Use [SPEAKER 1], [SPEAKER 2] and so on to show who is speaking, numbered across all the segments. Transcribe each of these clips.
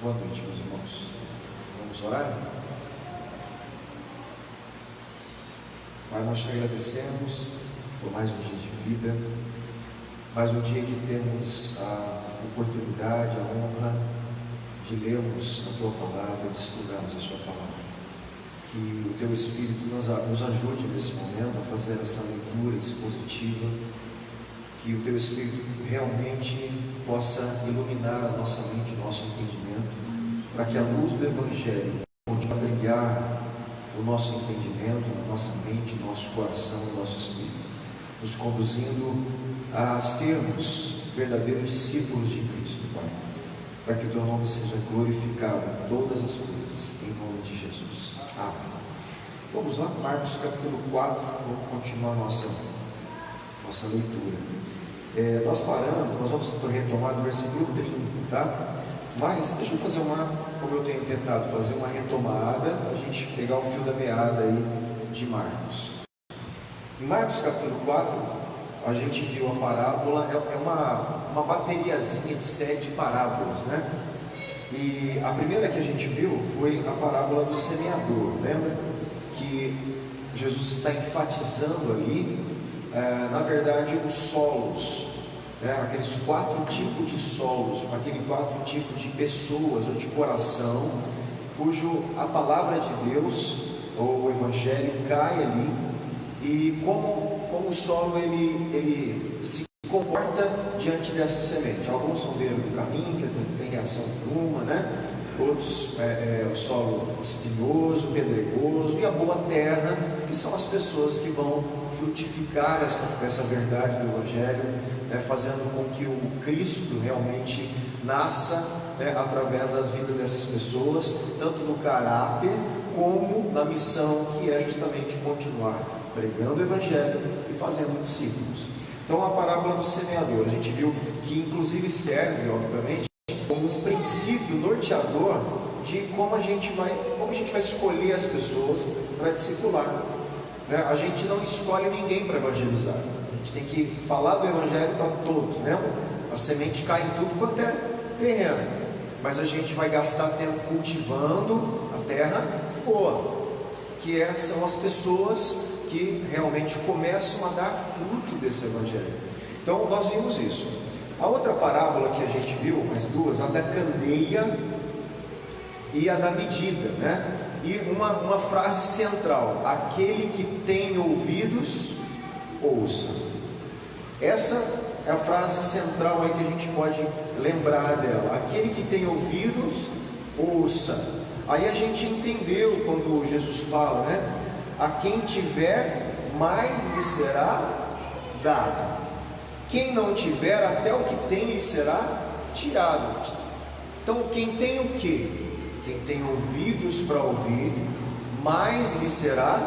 [SPEAKER 1] Boa noite, meus irmãos. Vamos orar? Pai, nós te agradecemos por mais um dia de vida, mais um dia que temos a oportunidade, a honra de lermos a Tua Palavra, de estudarmos a Sua Palavra. Que o Teu Espírito nos ajude nesse momento a fazer essa leitura expositiva, que o Teu Espírito realmente possa iluminar a nossa mente, o nosso entendimento, para que a luz do Evangelho continue a brilhar o nosso entendimento, a nossa mente, o nosso coração, o nosso espírito, nos conduzindo a sermos verdadeiros discípulos de Cristo, Pai, para que o Teu nome seja glorificado em todas as coisas, em nome de Jesus. Amém. Vamos lá, Marcos capítulo 4, vamos continuar nossa leitura. Nós vamos retomar do versículo 30, tá? Mas deixa eu fazer como eu tenho tentado fazer uma retomada, a gente pegar o fio da meada aí de Marcos. Em Marcos capítulo 4, a gente viu a parábola, é uma bateriazinha de 7 parábolas, né? E a primeira que a gente viu foi a parábola do semeador, lembra? Que Jesus está enfatizando ali, na verdade, os solos, aqueles 4 tipos de solos, aqueles 4 tipos de pessoas ou de coração, cujo a palavra de Deus, ou o Evangelho, cai ali, e como o solo ele se comporta diante dessa semente. Alguns são beira do caminho, quer dizer, não tem reação nenhuma, né? Outros o solo espinhoso, pedregoso, e a boa terra, que são as pessoas que vão frutificar essa verdade do Evangelho, fazendo com que o Cristo realmente nasça, através das vidas dessas pessoas, tanto no caráter como na missão, que é justamente continuar pregando o Evangelho e fazendo discípulos. Então, a parábola do semeador, a gente viu que inclusive serve, obviamente, como um princípio norteador de como a gente vai escolher as pessoas para discipular. A gente não escolhe ninguém para evangelizar, a gente tem que falar do Evangelho para todos, lembra? A semente cai em tudo quanto é terreno, mas a gente vai gastar tempo cultivando a terra boa, que são as pessoas que realmente começam a dar fruto desse Evangelho. Então nós vimos isso. A outra parábola que a gente viu, mais duas, a da candeia e a da medida, E uma frase central: aquele que tem ouvidos, ouça. Essa é a frase central aí que a gente pode lembrar dela. Aquele que tem ouvidos, ouça. Aí a gente entendeu quando Jesus fala, a quem tiver, mais lhe será dado. Quem não tiver, até o que tem lhe será tirado. Então, quem tem o quê? Quem tem ouvidos para ouvir, mais lhe será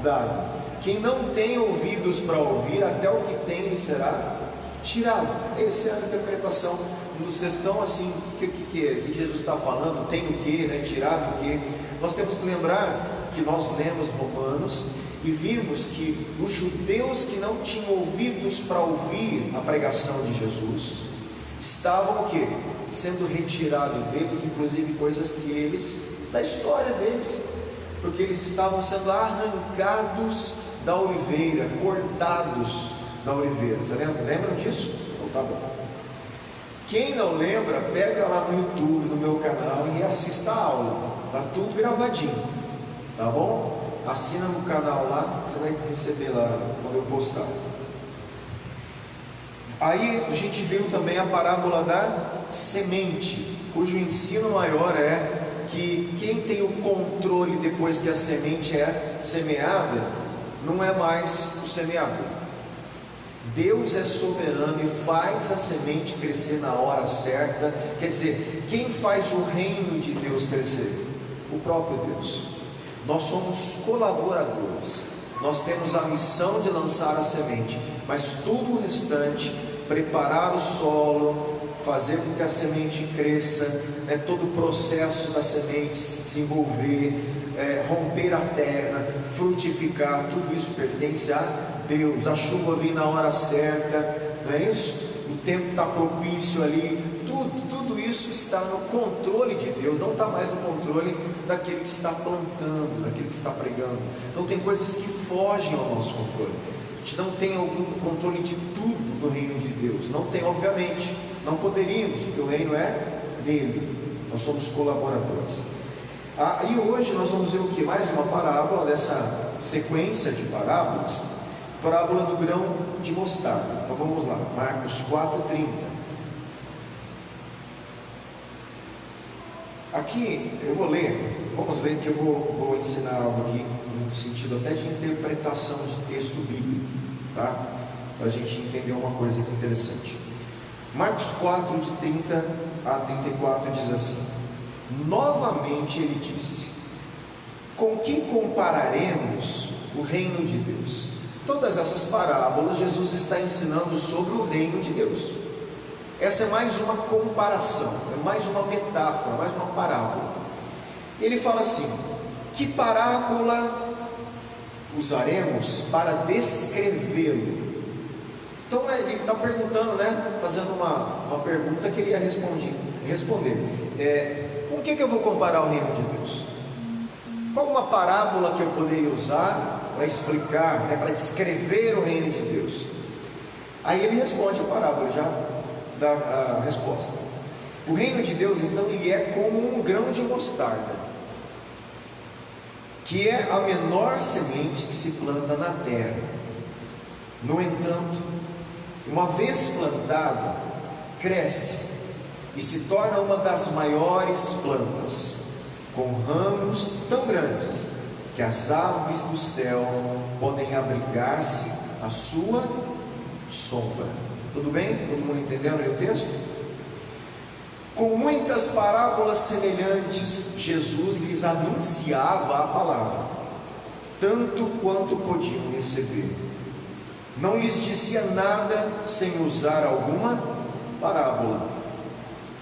[SPEAKER 1] dado. Quem não tem ouvidos para ouvir, até o que tem lhe será tirado. Essa é a interpretação dos textão assim, que Jesus está falando, tem o quê, tirado o quê? Nós temos que lembrar que nós lemos Romanos e vimos que os judeus que não tinham ouvidos para ouvir a pregação de Jesus, estavam o quê? Sendo retirado deles, inclusive coisas que da história deles, porque eles estavam sendo arrancados da oliveira, cortados da oliveira. Você lembram disso? Então tá bom. Quem não lembra, pega lá no YouTube, no meu canal, e assista a aula, tá tudo gravadinho, tá bom? Assina no canal lá, você vai receber lá quando eu postar. Aí a gente viu também a parábola da semente, cujo ensino maior é que quem tem o controle depois que a semente é semeada, não é mais o semeador. Deus é soberano e faz a semente crescer na hora certa. Quer dizer, quem faz o reino de Deus crescer? O próprio Deus. Nós somos colaboradores, nós temos a missão de lançar a semente, mas tudo o restante, preparar o solo, fazer com que a semente cresça, todo o processo da semente se desenvolver, romper a terra, frutificar, tudo isso pertence a Deus. A chuva vir na hora certa, não é isso? O tempo está propício ali, tudo isso está no controle de Deus, não está mais no controle daquele que está plantando, daquele que está pregando. Então tem coisas que fogem ao nosso controle. A gente não tem algum controle de tudo no reino de Deus, não tem, obviamente, não poderíamos, porque o reino é dele, nós somos colaboradores. E hoje nós vamos ver o que? Mais uma parábola dessa sequência de parábolas, parábola do grão de mostarda. Então vamos lá, Marcos 4:30. Aqui eu vou ler, vamos ler, que eu vou ensinar algo aqui no sentido até de interpretação de texto bíblico, tá? Para a gente entender uma coisa aqui interessante. Marcos 4, de 30 a 34 diz assim: novamente ele disse: com que compararemos o reino de Deus? Todas essas parábolas Jesus está ensinando sobre o reino de Deus. Essa é mais uma comparação, é mais uma metáfora, mais uma parábola. Ele fala assim: que parábola usaremos para descrevê-lo? Então ele está perguntando, né? Fazendo uma pergunta que ele ia responder. Com o que eu vou comparar o reino de Deus? Qual uma parábola que eu poderia usar para explicar, para descrever o reino de Deus? Aí ele responde a parábola, já dá a resposta. O reino de Deus, então, ele é como um grão de mostarda, que é a menor semente que se planta na terra. No entanto, uma vez plantado, cresce e se torna uma das maiores plantas, com ramos tão grandes que as aves do céu podem abrigar-se à sua sombra. Tudo bem? Todo mundo entendendo aí o texto? Com muitas parábolas semelhantes, Jesus lhes anunciava a palavra, tanto quanto podiam receber. Não lhes dizia nada sem usar alguma parábola.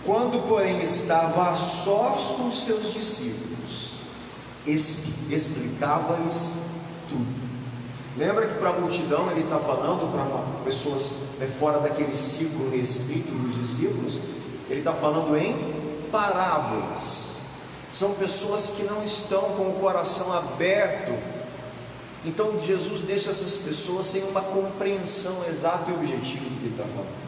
[SPEAKER 1] Quando, porém, estava a sós com seus discípulos, explicava-lhes tudo. Lembra que para a multidão ele está falando, para pessoas fora daquele círculo restrito dos discípulos, ele está falando em parábolas. São pessoas que não estão com o coração aberto. Então Jesus deixa essas pessoas sem uma compreensão exata e objetiva do que ele está falando.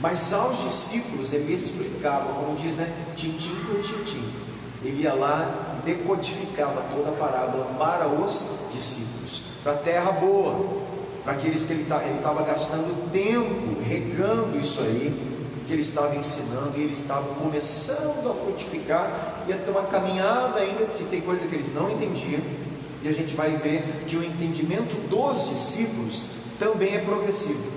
[SPEAKER 1] Mas aos discípulos ele explicava, como diz, né? Tintim por tintim. Ele ia lá e decodificava toda a parábola para os discípulos, para a terra boa, para aqueles que ele estava gastando tempo regando isso aí, que ele estava ensinando, e eles estavam começando a frutificar, ia ter uma caminhada ainda, porque tem coisa que eles não entendiam, e a gente vai ver que o entendimento dos discípulos também é progressivo,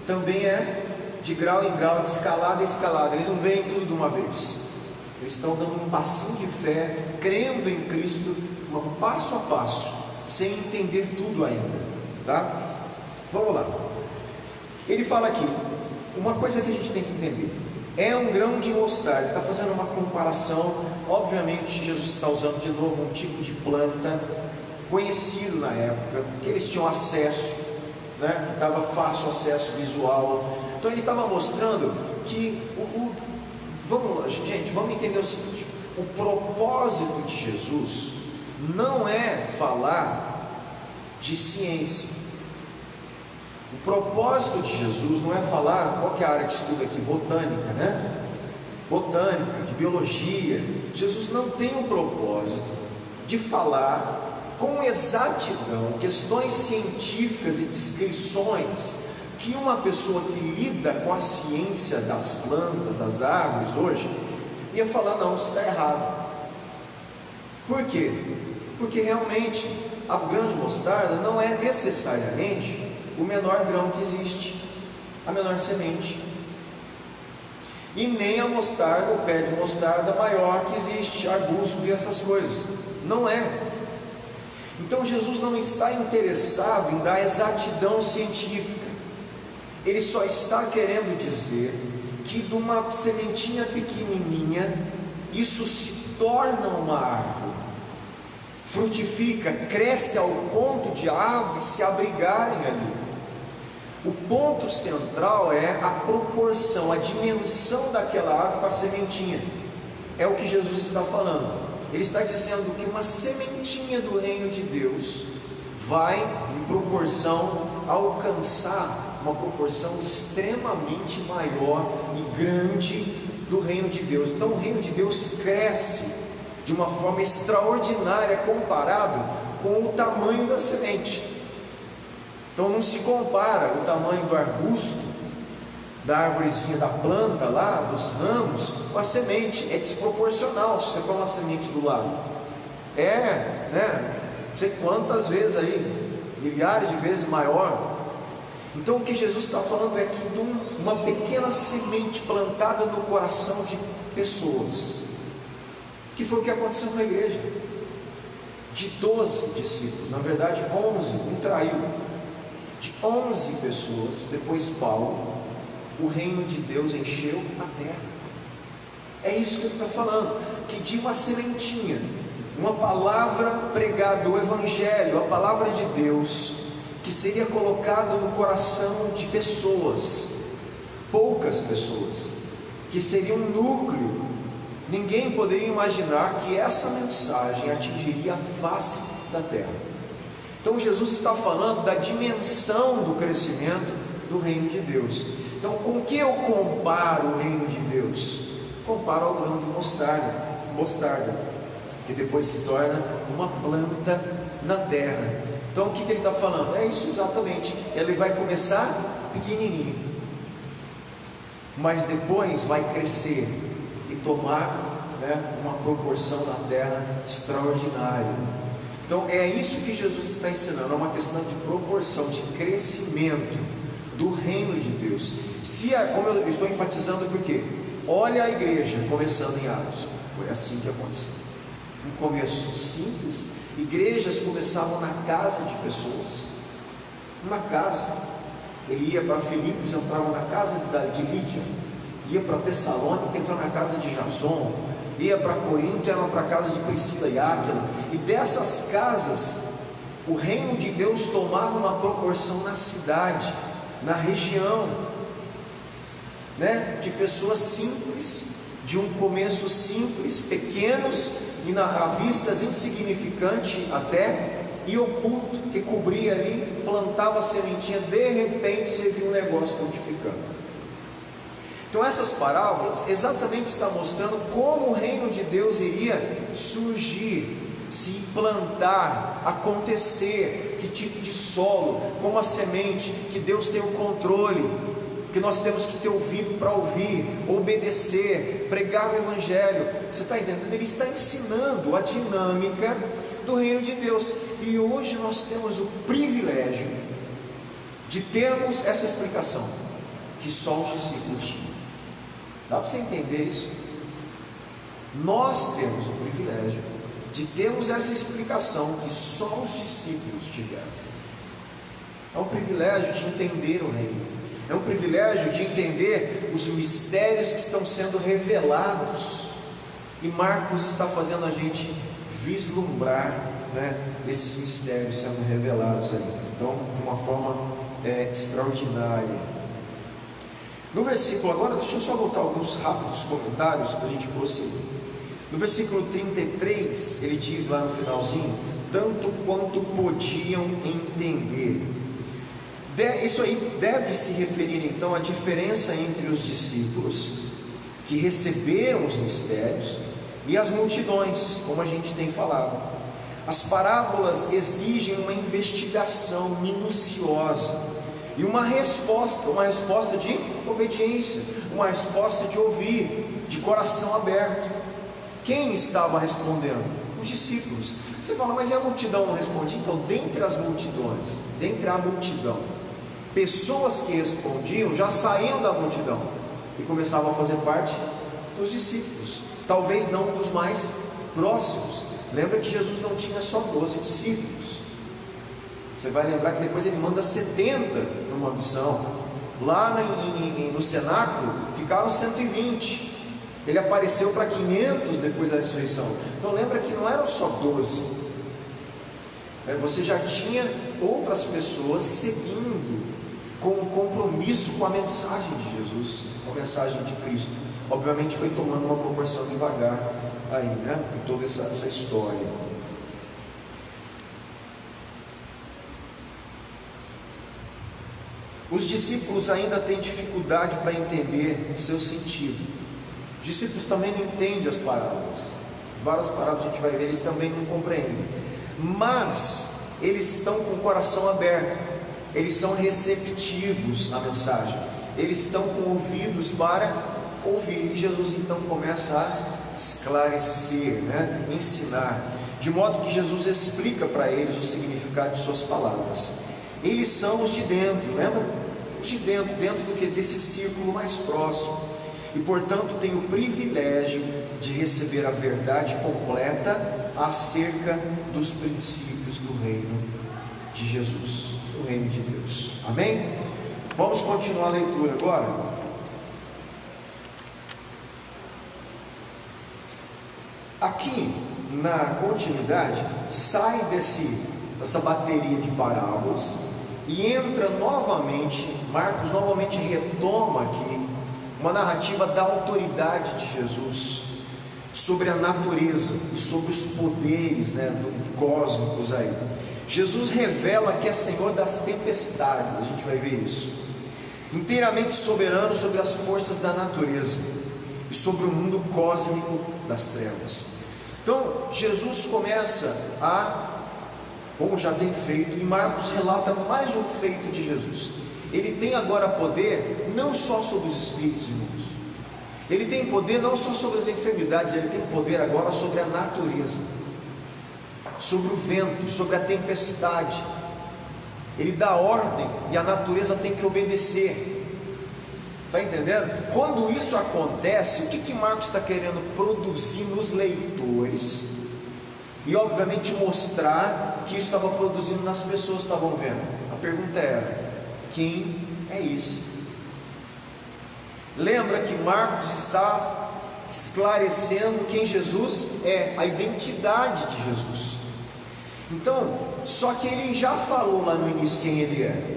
[SPEAKER 1] também é de grau em grau, de escalada em escalada. Eles não veem tudo de uma vez, eles estão dando um passinho de fé, crendo em Cristo, um passo a passo, sem entender tudo ainda, tá? Vamos lá. Ele fala aqui, uma coisa que a gente tem que entender, é um grão de mostarda. Está fazendo uma comparação. Obviamente Jesus está usando de novo um tipo de planta conhecido na época, que eles tinham acesso, né? Que estava fácil acesso visual. Então ele estava mostrando que vamos entender o seguinte: o propósito de Jesus não é falar de ciência. O propósito de Jesus não é falar, qual que é a área que estuda aqui? Botânica, né? Botânica, de biologia. Jesus não tem o propósito de falar com exatidão questões científicas e descrições que uma pessoa que lida com a ciência das plantas, das árvores hoje, ia falar: não, isso está errado. Por quê? Porque realmente a grão de mostarda não é necessariamente o menor grão que existe, a menor semente, e nem a mostarda, o pé de mostarda maior que existe, arbusto e essas coisas, não é. Então Jesus não está interessado em dar exatidão científica, ele só está querendo dizer que de uma sementinha pequenininha, isso se torna uma árvore, frutifica, cresce ao ponto de aves se abrigarem ali. O ponto central é a proporção, a dimensão daquela árvore com a sementinha. É o que Jesus está falando. Ele está dizendo que uma sementinha do reino de Deus vai, em proporção, alcançar uma proporção extremamente maior e grande do reino de Deus. Então o reino de Deus cresce de uma forma extraordinária comparado com o tamanho da semente. Então não se compara o tamanho do arbusto, da árvorezinha, da planta lá, dos ramos, com a semente. É desproporcional se você põe uma semente do lado. Não sei quantas vezes aí, milhares de vezes maior. Então o que Jesus está falando é que de uma pequena semente plantada no coração de pessoas, que foi o que aconteceu com a igreja. De 12 discípulos, na verdade 11, um traiu. De 11 pessoas, depois Paulo, o reino de Deus encheu a terra. É isso que ele está falando, que de uma sementinha, uma palavra pregada, o evangelho, a palavra de Deus, que seria colocado no coração de pessoas, poucas pessoas, que seria um núcleo. Ninguém poderia imaginar que essa mensagem atingiria a face da terra. Então Jesus está falando da dimensão do crescimento do reino de Deus. Então com que eu comparo o reino de Deus? Comparo ao grão de mostarda, que depois se torna uma planta na terra. Então o que ele está falando? É isso exatamente. Ele vai começar pequenininho, mas depois vai crescer e tomar uma proporção na terra extraordinária. Então é isso que Jesus está ensinando, é uma questão de proporção, de crescimento do reino de Deus. Como eu estou enfatizando, porque olha a igreja começando em Atos, foi assim que aconteceu. Um começo simples, igrejas começavam na casa de pessoas, uma casa. Ele ia para Filipos, entrava na casa de Lídia, ia para Tessalônica, entrou na casa de Jason, ia para Corinto, era para a casa de Priscila e Áquila, e dessas casas o reino de Deus tomava uma proporção na cidade, na região, de pessoas simples, de um começo simples, pequenos e à vista insignificante até, e oculto, que cobria ali, plantava a sementinha, de repente você viu um negócio frutificando. Então essas parábolas exatamente estão mostrando como o reino de Deus iria surgir, se implantar, acontecer, que tipo de solo, como a semente, que Deus tem o controle, que nós temos que ter ouvido para ouvir, obedecer, pregar o evangelho. Você está entendendo? Ele está ensinando a dinâmica do reino de Deus, e hoje nós temos o privilégio de termos essa explicação, que só os discípulos tinham. Dá para você entender isso? Nós temos o privilégio de termos essa explicação que só os discípulos tiveram. É um privilégio de entender o reino, é um privilégio de entender os mistérios que estão sendo revelados, e Marcos está fazendo a gente vislumbrar esses mistérios sendo revelados aí. Então, de uma forma extraordinária. No versículo, agora deixa eu só voltar alguns rápidos comentários para a gente prosseguir. No versículo 33, ele diz lá no finalzinho: tanto quanto podiam entender. Isso aí deve se referir então à diferença entre os discípulos que receberam os mistérios e as multidões, como a gente tem falado. As parábolas exigem uma investigação minuciosa e uma resposta de obediência, uma resposta de ouvir, de coração aberto. Quem estava respondendo? Os discípulos. Você fala, mas e a multidão não respondia? Então, dentre as multidões, dentre a multidão, pessoas que respondiam já saíam da multidão e começavam a fazer parte dos discípulos, talvez não dos mais próximos. Lembra que Jesus não tinha só 12 discípulos. Você vai lembrar que depois ele manda 70 numa missão. Lá no cenáculo ficaram 120. Ele apareceu para 500 depois da ressurreição. Então lembra que não eram só 12. Você já tinha outras pessoas seguindo com o compromisso com a mensagem de Jesus, com a mensagem de Cristo. Obviamente foi tomando uma proporção devagar aí, né? Em toda essa história. Os discípulos ainda têm dificuldade para entender seu sentido. Os discípulos também não entendem as parábolas. Várias parábolas a gente vai ver, eles também não compreendem. Mas eles estão com o coração aberto, eles são receptivos à mensagem, eles estão com ouvidos para ouvir. E Jesus então começa a esclarecer, né? Ensinar, de modo que Jesus explica para eles o significado de suas palavras. Eles são os de dentro, lembra? Os de dentro, desse círculo mais próximo, e portanto têm o privilégio de receber a verdade completa acerca dos princípios do reino de Jesus, do reino de Deus. Amém? Vamos continuar a leitura agora. Aqui na continuidade, sai dessa bateria de parábolas e entra novamente, Marcos novamente retoma aqui uma narrativa da autoridade de Jesus sobre a natureza e sobre os poderes, né, cósmicos aí. Jesus revela que é Senhor das tempestades, a gente vai ver isso, inteiramente soberano sobre as forças da natureza e sobre o mundo cósmico das trevas. Então Jesus começa como já tem feito, e Marcos relata mais um feito de Jesus. Ele tem agora poder não só sobre os espíritos imundos, ele tem poder não só sobre as enfermidades, ele tem poder agora sobre a natureza, sobre o vento, sobre a tempestade. Ele dá ordem e a natureza tem que obedecer. Está entendendo? Quando isso acontece, o que Marcos está querendo produzir nos leitores? E obviamente mostrar que isso estava produzindo nas pessoas que estavam vendo. A pergunta era: quem é esse? Lembra que Marcos está esclarecendo quem Jesus é, a identidade de Jesus. Então, só que ele já falou lá no início quem ele é,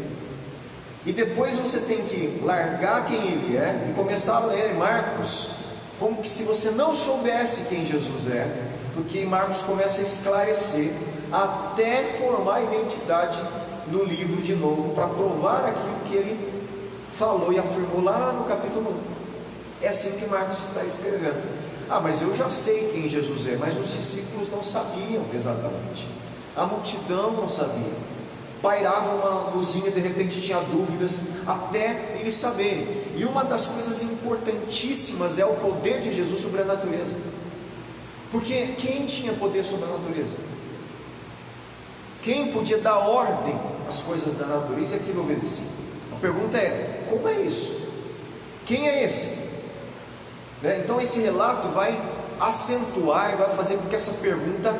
[SPEAKER 1] e depois você tem que largar quem ele é e começar a ler Marcos como que se você não soubesse quem Jesus é, porque Marcos começa a esclarecer até formar a identidade no livro de novo, para provar aquilo que ele falou e afirmou lá no capítulo 1. É assim que Marcos está escrevendo. Mas eu já sei quem Jesus é, mas os discípulos não sabiam exatamente, a multidão não sabia, pairava uma luzinha, de repente tinha dúvidas, até eles saberem. E uma das coisas importantíssimas é o poder de Jesus sobre a natureza, porque quem tinha poder sobre a natureza? Quem podia dar ordem às coisas da natureza e aquilo obedecia? A pergunta é: como é isso? Quem é esse? Então esse relato vai acentuar e vai fazer com que essa pergunta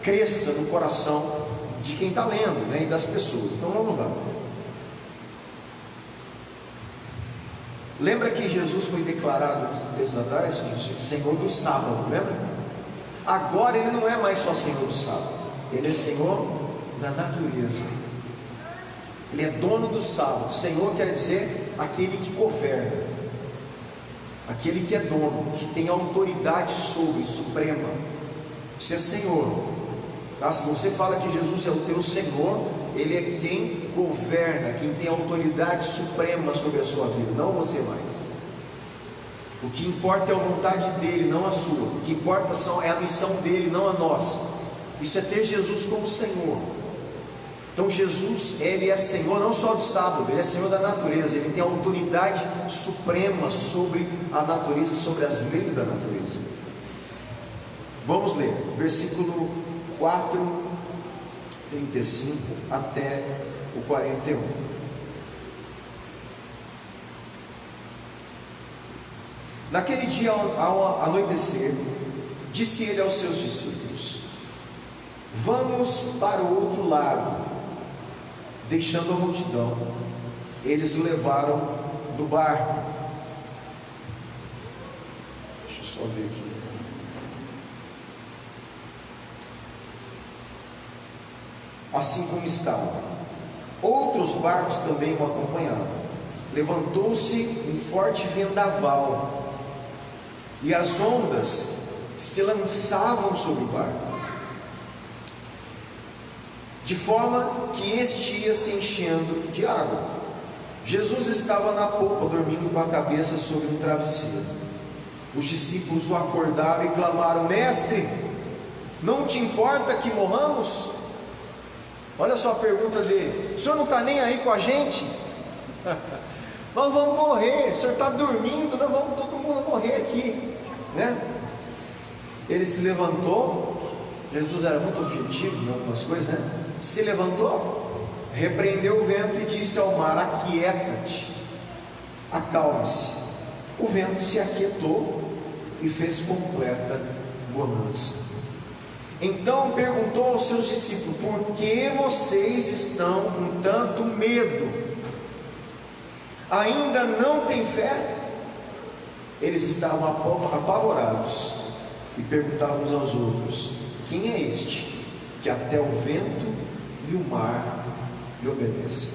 [SPEAKER 1] cresça no coração de quem está lendo, né, e das pessoas. Então vamos lá. Lembra que Jesus foi declarado desde atrás Senhor do sábado, lembra? Agora ele não é mais só Senhor do sábado, ele é Senhor da natureza. Ele é dono do sábado. Senhor quer dizer aquele que governa, aquele que é dono, que tem autoridade sobre, suprema. Você é Senhor, tá? Se você fala que Jesus é o teu Senhor, Ele é quem governa, quem tem autoridade suprema sobre a sua vida, não você mais. O que importa é a vontade dEle, não a sua. O que importa é a missão dEle, não a nossa. Isso é ter Jesus como Senhor. Então Jesus, Ele é Senhor não só do sábado, Ele é Senhor da natureza. Ele tem autoridade suprema sobre a natureza, sobre as leis da natureza. Vamos ler, versículo 4, 35 até o 41. Naquele dia, ao anoitecer, disse ele aos seus discípulos: vamos para o outro lado. Deixando a multidão, eles o levaram do barco. Deixa eu só ver aqui. Assim como estava. Outros barcos também o acompanhavam. Levantou-se um forte vendaval, e as ondas se lançavam sobre o barco, de forma que este ia se enchendo de água. Jesus estava na polpa, dormindo com a cabeça sobre um travesseiro. Os discípulos o acordaram e clamaram: Mestre, não te importa que morramos? Olha só a pergunta dele: o senhor não está nem aí com a gente? Nós vamos morrer, o senhor está dormindo, nós vamos todo mundo morrer aqui, né? Ele se levantou. Jesus era muito objetivo em algumas coisas, né? Se levantou, repreendeu o vento e disse ao mar: aquieta-te, acalme-se. O vento se aquietou e fez completa bonança. Então perguntou aos seus discípulos: por que vocês estão com tanto medo? Ainda não têm fé? Eles estavam apavorados e perguntavam uns aos outros: quem é este que até o vento e o mar lhe obedecem?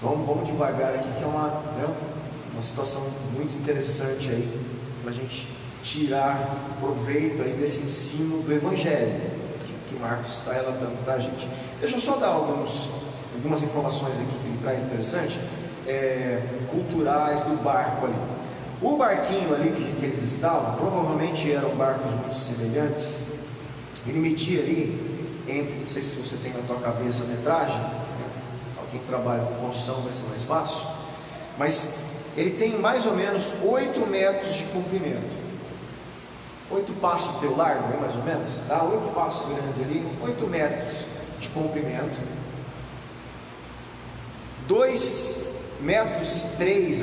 [SPEAKER 1] Vamos devagar aqui, que é uma situação muito interessante aí, para a gente tirar proveito aí desse ensino do Evangelho que Marcos está relatando para a gente. Deixa eu só dar algumas informações aqui que ele traz interessante, culturais do barco ali. O barquinho ali que eles estavam, provavelmente eram barcos muito semelhantes. Ele media ali entre, não sei se você tem na tua cabeça a metragem, alguém trabalha com construção vai ser mais fácil, mas ele tem mais ou menos 8 metros de comprimento. 8 passos teu largo, mais ou menos, tá? 8 passos grande ali, 8 metros de comprimento, 2,3 metros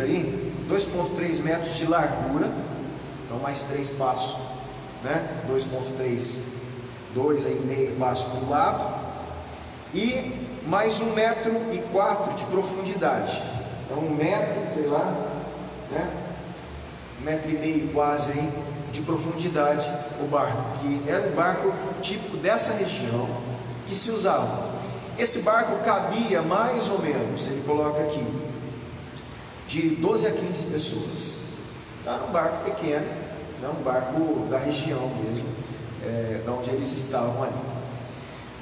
[SPEAKER 1] ali, 2,3 metros de largura, então mais 3 passos, né? 2,3, 2,5 passos para o lado, e mais 1,4 metro de profundidade. Então 1 metro, sei lá, né? 1,5 metro quase aí de profundidade o barco, que era um barco típico dessa região que se usava. Esse barco cabia mais ou menos, ele coloca aqui, de 12 a 15 pessoas. Então era um barco pequeno, né? Um barco da região mesmo, da onde eles estavam ali.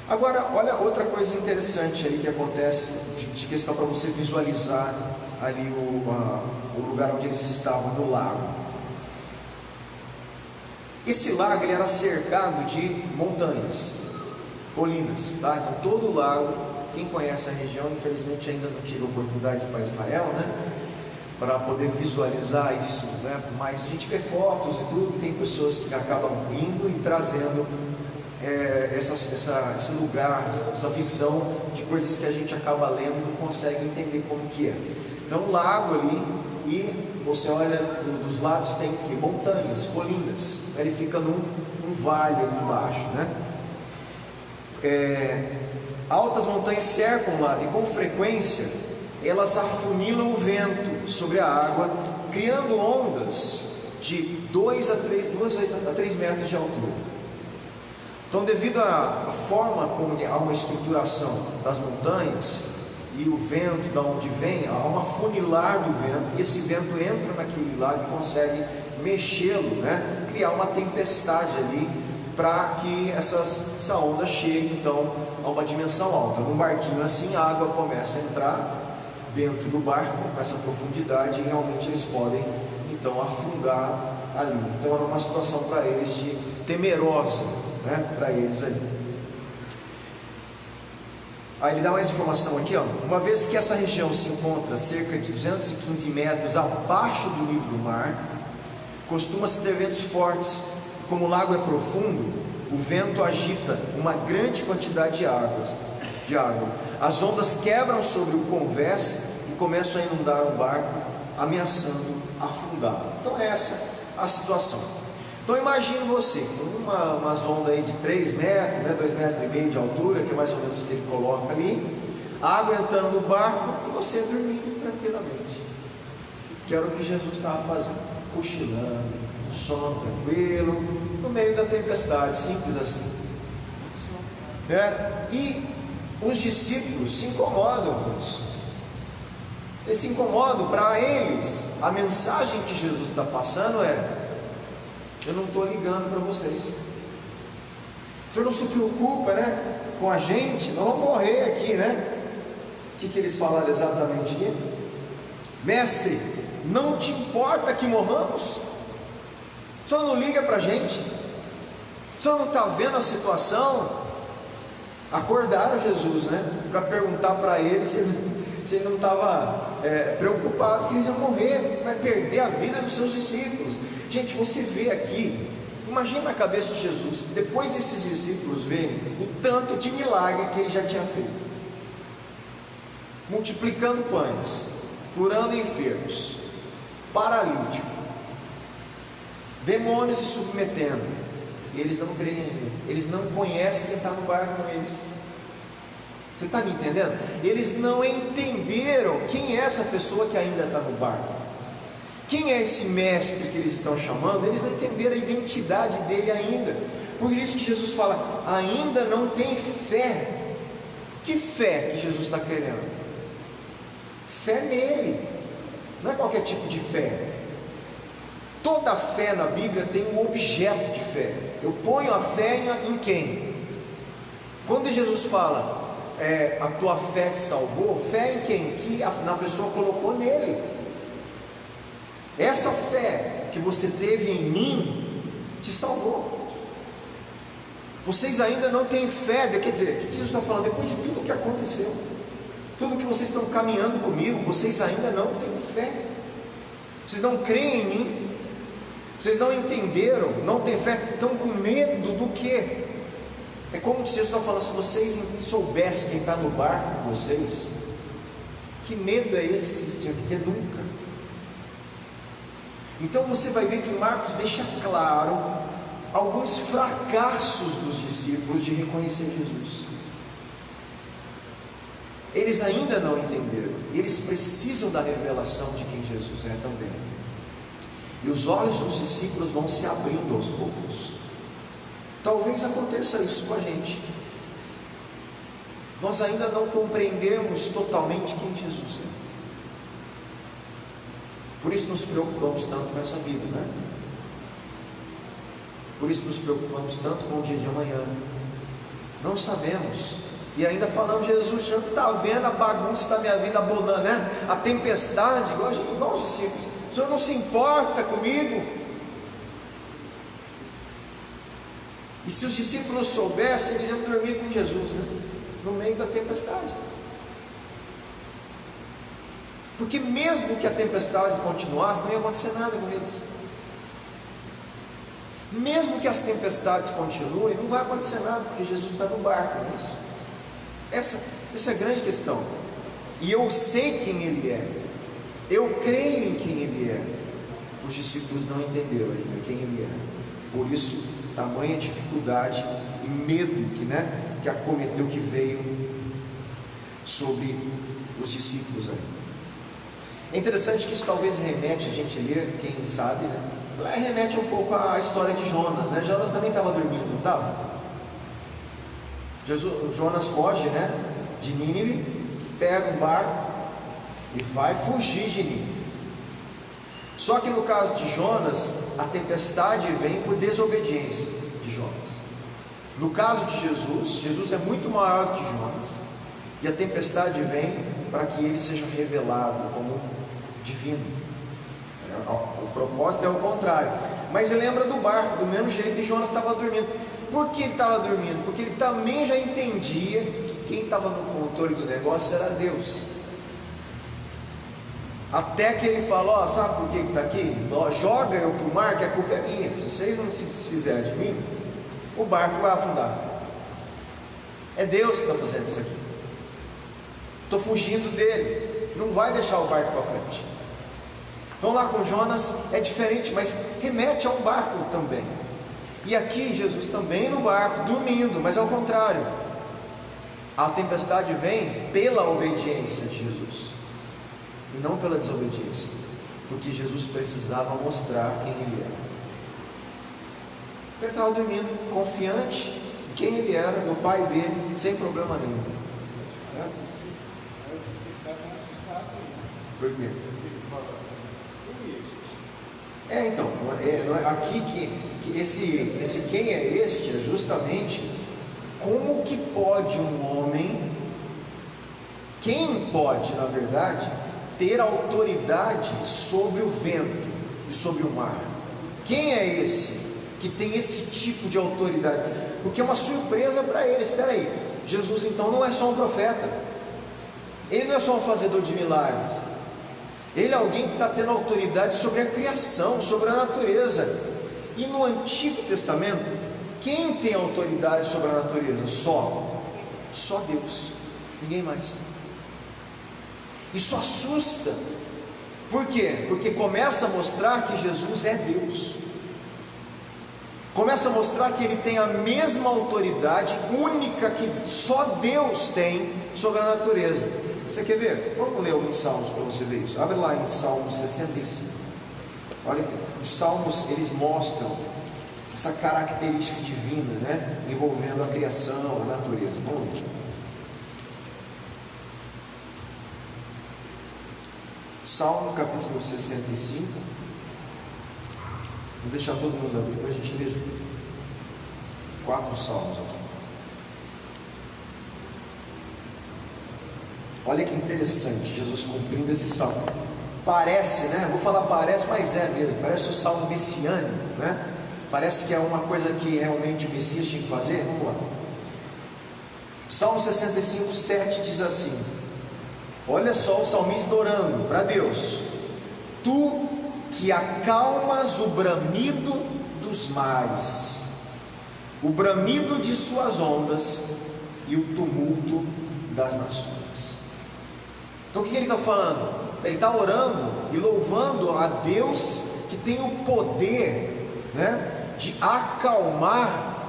[SPEAKER 1] Agora, olha outra coisa interessante ali que acontece, de questão para você visualizar ali o lugar onde eles estavam, no lago. Esse lago ele era cercado de montanhas, colinas, tá? Então todo o lago, quem conhece a região, infelizmente ainda não tive a oportunidade de ir para Israel, né? Para poder visualizar isso, né? Mas a gente vê fotos e tudo, tem pessoas que acabam indo e trazendo esse lugar, essa visão de coisas que a gente acaba lendo e não consegue entender como que é. Então o lago ali, e você olha dos lados, tem o que? Montanhas, colinas, ele fica num vale ali embaixo, né? Altas montanhas cercam o lado, e com frequência elas afunilam o vento sobre a água, criando ondas de 2 a 3 metros de altura. Então, devido à forma como há uma estruturação das montanhas e o vento de onde vem, há um afunilar do vento, e esse vento entra naquele lago e consegue mexê-lo, né? Criar uma tempestade ali, para que essa onda chegue então a uma dimensão alta. Num barquinho assim, a água começa a entrar dentro do barco com essa profundidade, e realmente eles podem então afundar ali. Então era uma situação para eles de temerosa, né? Para eles ali. Aí ele dá mais informação aqui, ó. Uma vez que essa região se encontra cerca de 215 metros abaixo do nível do mar, costuma-se ter ventos fortes. Como o lago é profundo, o vento agita uma grande quantidade de água. As ondas quebram sobre o convés e começam a inundar o barco, ameaçando afundá-lo. Então essa é a situação. Então imagine você, umas ondas aí de 3 metros, né, 2,5 metros de altura, que é mais ou menos o que ele coloca ali, a água entrando no barco e você dormindo tranquilamente, que era o que Jesus estava fazendo, cochilando, um sono tranquilo, no meio da tempestade, simples assim. E Os discípulos se incomodam com isso. Eles se incomodam. Para eles, a mensagem que Jesus está passando é: eu não estou ligando para vocês. O senhor não se preocupa, né, com a gente, nós vamos morrer aqui, né? O que eles falaram exatamente aqui? Mestre, não te importa que morramos? O senhor não liga para a gente? O senhor não está vendo a situação? Acordaram Jesus, né, para perguntar para ele se ele não estava preocupado que eles iam morrer, vai perder a vida dos seus discípulos. Gente, você vê aqui, imagina a cabeça de Jesus, depois desses discípulos verem o tanto de milagre que ele já tinha feito, multiplicando pães, curando enfermos, paralítico, demônios se submetendo, e eles não creem ainda, eles não conhecem quem está no barco com eles. Você está me entendendo? Eles não entenderam quem é essa pessoa que ainda está no barco, quem é esse mestre que eles estão chamando. Eles não entenderam a identidade dele ainda. Por isso que Jesus fala: ainda não tem fé. Que fé que Jesus está querendo? Fé nele, não é qualquer tipo de fé. Toda fé na Bíblia tem um objeto de fé. Eu ponho a fé em quem? Quando Jesus fala, a tua fé te salvou, fé em quem? Que na pessoa colocou nele. Essa fé que você teve em mim te salvou. Vocês ainda não têm fé. Quer dizer, o que Jesus está falando? Depois de tudo que aconteceu, tudo que vocês estão caminhando comigo, vocês ainda não têm fé. Vocês não creem em mim. Vocês não entenderam, não têm fé, estão com medo do quê? É como se Jesus está falando: se vocês soubessem quem está no barco com vocês, que medo é esse que vocês tinham que ter? Nunca. Então você vai ver que Marcos deixa claro alguns fracassos dos discípulos de reconhecer Jesus. Eles ainda não entenderam, eles precisam da revelação de quem Jesus é também. E os olhos dos discípulos vão se abrindo aos poucos. Talvez aconteça isso com a gente. Nós ainda não compreendemos totalmente quem Jesus é. Por isso nos preocupamos tanto com essa vida, né? Por isso nos preocupamos tanto com o dia de amanhã. Não sabemos. E ainda falamos: Jesus, o senhor está vendo a bagunça da minha vida abonando, né? A tempestade, igual os discípulos. O senhor não se importa comigo? E se os discípulos soubessem, eles iam dormir com Jesus, né? No meio da tempestade. Porque mesmo que a tempestade continuasse, não ia acontecer nada com eles. Mesmo que as tempestades continuem, não vai acontecer nada, porque Jesus está no barco, não é isso? Essa é a grande questão. E eu sei quem Ele é, eu creio em quem Ele é. Os discípulos não entenderam ainda quem Ele é. Por isso, tamanha dificuldade e medo que acometeu, que veio sobre os discípulos aí. É interessante que isso talvez remete, a gente ler, quem sabe, né? Remete um pouco à história de Jonas, né? Jonas também estava dormindo, não estava? Jonas foge, né, de Nínive, pega um barco e vai fugir de Nínive. Só que no caso de Jonas, a tempestade vem por desobediência de Jonas. No caso de Jesus é muito maior do que Jonas, e a tempestade vem para que ele seja revelado como divino. O propósito é o contrário. Mas lembra do barco, do mesmo jeito, e Jonas estava dormindo. Por que ele estava dormindo? Porque ele também já entendia que quem estava no controle do negócio era Deus. Até que ele falou: sabe por que ele está aqui? Joga eu para o mar, que a culpa é minha. Se vocês não se desfizerem de mim, o barco vai afundar. É Deus que está fazendo isso aqui. Estou fugindo dele. Não vai deixar o barco para frente. Então lá com Jonas é diferente, mas remete a um barco também. E aqui Jesus também no barco, dormindo, mas ao contrário. A tempestade vem pela obediência de Jesus, e não pela desobediência, porque Jesus precisava mostrar quem Ele era. Ele estava dormindo, confiante em quem Ele era, no Pai dele, sem problema nenhum. Né? Por quê? Então, aqui que esse quem é este é justamente como que pode um homem, quem pode, na verdade, ter autoridade sobre o vento e sobre o mar? Quem é esse que tem esse tipo de autoridade? Porque é uma surpresa para eles. Espera aí, Jesus então não é só um profeta, ele não é só um fazedor de milagres, ele é alguém que está tendo autoridade sobre a criação, sobre a natureza. E no Antigo Testamento, quem tem autoridade sobre a natureza? Só Deus, ninguém mais. Isso assusta. Por quê? Porque começa a mostrar que Jesus é Deus, começa a mostrar que Ele tem a mesma autoridade única que só Deus tem sobre a natureza. Você quer ver? Vamos ler alguns salmos para você ver isso. Abre lá em Salmo 65. Olha que os salmos, eles mostram essa característica divina, né? Envolvendo a criação, a natureza. Vamos ler. Salmo capítulo 65. Vou deixar todo mundo abrir para a gente ler junto. 4 salmos aqui. Olha que interessante, Jesus cumprindo esse salmo. Parece, né? Vou falar parece, mas é mesmo. Parece o salmo messiânico, né? Parece que é uma coisa que realmente o Messias tinha que fazer. Vamos lá. Salmo 65, 7 diz assim: olha só o salmista orando para Deus: Tu que acalmas o bramido dos mares, o bramido de suas ondas e o tumulto das nações. Então o que ele está falando? Ele está orando e louvando a Deus que tem o poder, né, de acalmar.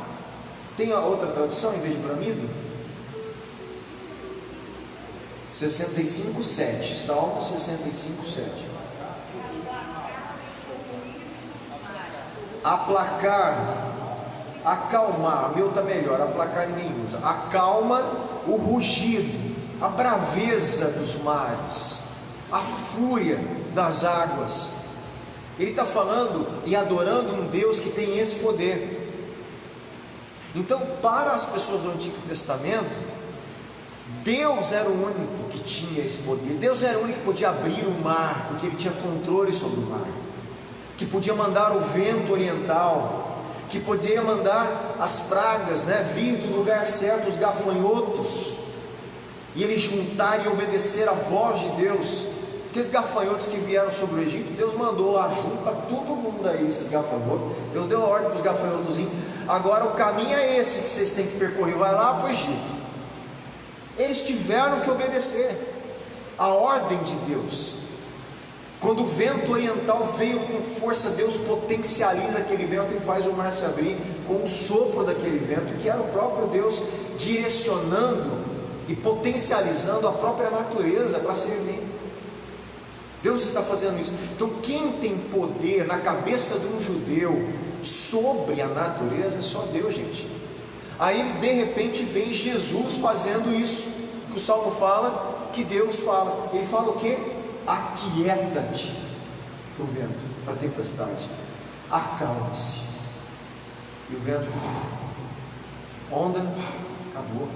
[SPEAKER 1] Tem a outra tradução em vez de bramido? 65:7, Salmo 65:7. Aplacar, acalmar, o meu está melhor, aplacar ninguém usa. Acalma o rugido, a braveza dos mares, a fúria das águas. Ele está falando e adorando um Deus que tem esse poder. Então, para as pessoas do Antigo Testamento, Deus era o único que tinha esse poder. Deus era o único que podia abrir o mar, porque Ele tinha controle sobre o mar, que podia mandar o vento oriental, que podia mandar as pragas, né, vir do lugar certo, os gafanhotos, e Ele juntar e obedecer a voz de Deus. Aqueles gafanhotos que vieram sobre o Egito, Deus mandou junta todo mundo aí, esses gafanhotos. Deus deu a ordem para os gafanhotozinhos: agora o caminho é esse que vocês têm que percorrer, vai lá para o Egito. Eles tiveram que obedecer a ordem de Deus. Quando o vento oriental veio com força, Deus potencializa aquele vento e faz o mar se abrir com o sopro daquele vento, que era o próprio Deus direcionando e potencializando a própria natureza para servir. Deus está fazendo isso. Então, quem tem poder na cabeça de um judeu sobre a natureza é só Deus, gente. Aí de repente vem Jesus fazendo isso, que o Salmo fala, que Deus fala. Ele fala o quê? Aquieta-te, o vento, para a tempestade, acalma-se. E o vento, onda, acabou.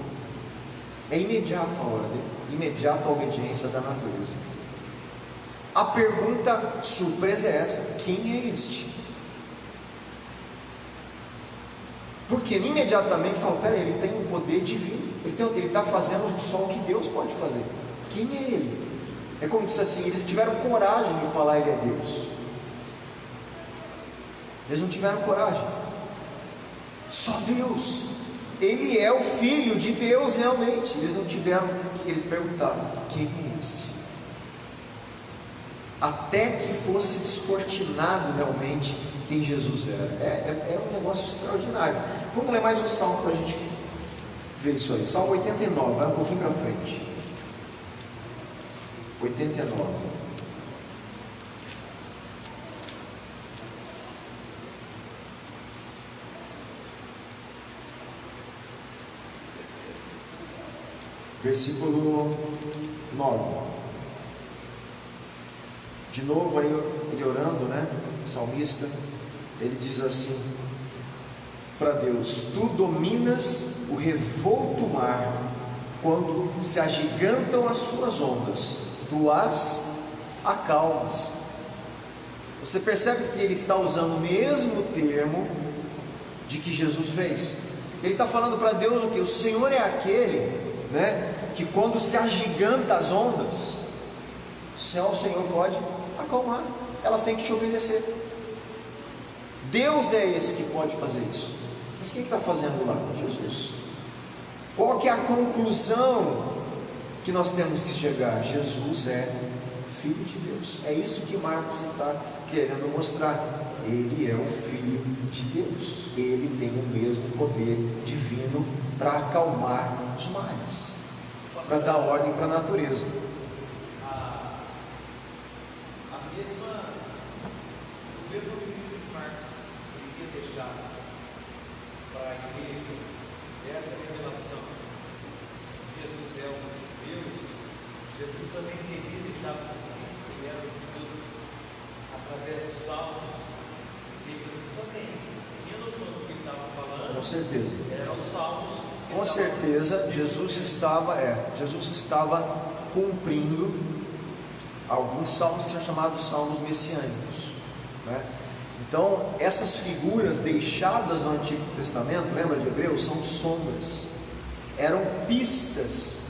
[SPEAKER 1] É imediato a ordem, imediata a obediência da natureza. A pergunta surpresa é essa: quem é este? Porque imediatamente fala: peraí, ele tem um poder divino, ele está fazendo só o que Deus pode fazer. Quem é ele? É como disse assim: eles tiveram coragem de falar ele é Deus. Eles não tiveram coragem. Só Deus. Ele é o Filho de Deus realmente. Eles não tiveram, eles perguntaram: quem é esse? Até que fosse descortinado realmente quem Jesus era. É um negócio extraordinário. Vamos ler mais um salmo para a gente ver isso aí. Salmo 89, vai um pouquinho para frente. 89. versículo 9. De novo aí ele orando, né? O salmista, ele diz assim para Deus: tu dominas o revolto mar, quando se agigantam as suas ondas, tu as acalmas. Você percebe que ele está usando o mesmo termo de que Jesus fez. Ele está falando para Deus o que? O Senhor é aquele, né, que quando se agiganta as ondas, o Senhor pode acalmar, elas têm que te obedecer. Deus é esse que pode fazer isso. Mas quem está fazendo lá? Jesus. Qual que é a conclusão que nós temos que chegar? Jesus é Filho de Deus. É isso que Marcos está querendo mostrar. Ele é o Filho de Deus. Ele tem o mesmo poder divino para acalmar os mares, para dar ordem para a natureza.
[SPEAKER 2] O mesmo ministro de Marcos queria deixar para a igreja essa revelação de Jesus é o Deus. Jesus também queria deixar os discípulos que eram de Deus através dos salmos, e Jesus também tinha noção do que ele estava falando.
[SPEAKER 1] Com certeza.
[SPEAKER 2] Eram os salmos.
[SPEAKER 1] Com certeza, Jesus estava cumprindo alguns salmos que são chamados salmos messiânicos, né? Então, essas figuras deixadas no Antigo Testamento, lembra de Hebreus? São sombras, eram pistas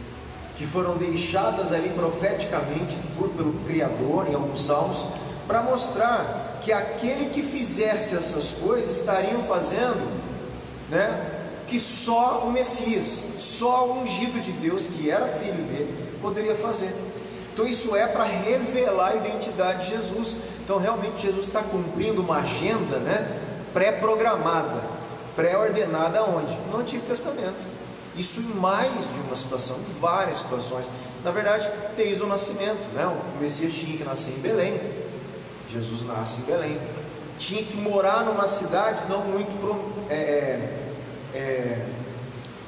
[SPEAKER 1] que foram deixadas ali profeticamente pelo Criador em alguns salmos, para mostrar que aquele que fizesse essas coisas estariam fazendo, né, que só o Messias, só o ungido de Deus, que era filho dele, poderia fazer. Então isso é para revelar a identidade de Jesus. Então realmente Jesus está cumprindo uma agenda, né, pré-programada, pré-ordenada onde? No Antigo Testamento. Isso em mais de uma situação, em várias situações. Na verdade, desde o nascimento, né, o Messias tinha que nascer em Belém. Jesus nasce em Belém. Tinha que morar numa cidade não muito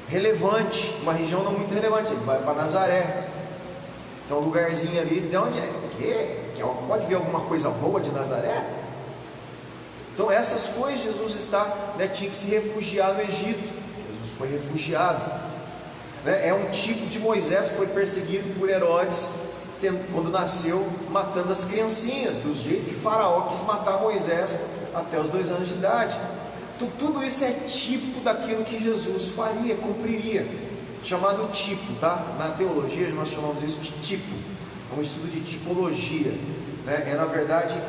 [SPEAKER 1] relevante, uma região não muito relevante. Ele vai para Nazaré. Então, um lugarzinho ali, de onde é? Pode ver alguma coisa boa de Nazaré? Então, essas coisas Jesus tinha que se refugiar no Egito. Jesus foi refugiado, né? É um tipo de Moisés que foi perseguido por Herodes quando nasceu, matando as criancinhas, do jeito que Faraó quis matar Moisés até os 2 anos de idade. Então, tudo isso é tipo daquilo que Jesus faria, cumpriria, chamado tipo, tá? Na teologia nós chamamos isso de tipo, é um estudo de tipologia, né? É na verdade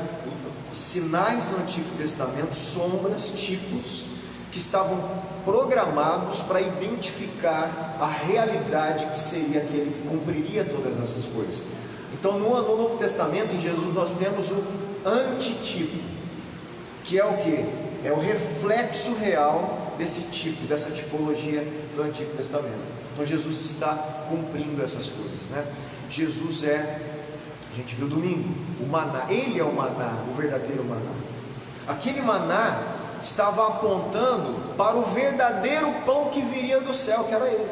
[SPEAKER 1] sinais no Antigo Testamento, sombras, tipos, que estavam programados para identificar a realidade que seria aquele que cumpriria todas essas coisas. Então no Novo Testamento, em Jesus, nós temos o antitipo, que é o que? É o reflexo real desse tipo, dessa tipologia do Antigo Testamento. Então Jesus está cumprindo essas coisas, né? Jesus a gente viu domingo, o maná. Ele é o maná, o verdadeiro maná. Aquele maná estava apontando para o verdadeiro pão que viria do céu, que era ele.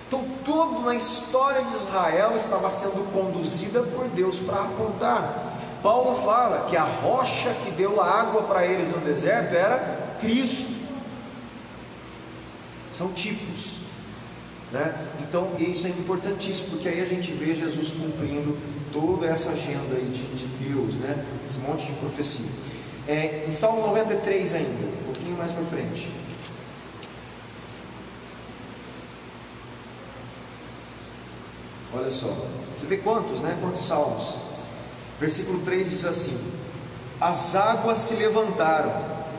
[SPEAKER 1] Então tudo na história de Israel estava sendo conduzida por Deus para apontar. Paulo fala que a rocha que deu a água para eles no deserto era Cristo. São tipos, né? Então isso é importantíssimo, porque aí a gente vê Jesus cumprindo toda essa agenda aí de Deus, né? Esse monte de profecia. Em Salmo 93 ainda, um pouquinho mais para frente. Olha só, você vê quantos, né? Quantos salmos? Versículo 3 diz assim: as águas se levantaram,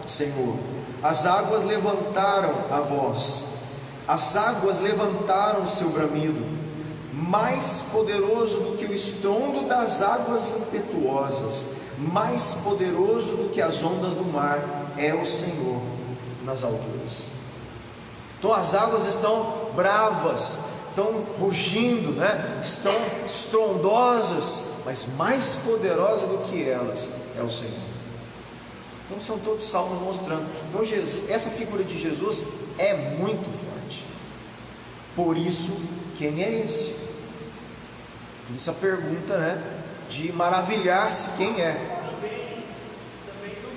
[SPEAKER 1] Senhor, as águas levantaram a voz, as águas levantaram o seu bramido, mais poderoso do que o estrondo das águas impetuosas, mais poderoso do que as ondas do mar é o Senhor nas alturas. Então as águas estão bravas, estão rugindo, né? Estão estrondosas, mas mais poderosa do que elas é o Senhor. Então são todos salmos mostrando. Então Jesus, essa figura de Jesus é muito forte. Por isso quem é esse? Por isso a pergunta, né, de maravilhar-se quem é.
[SPEAKER 2] Também não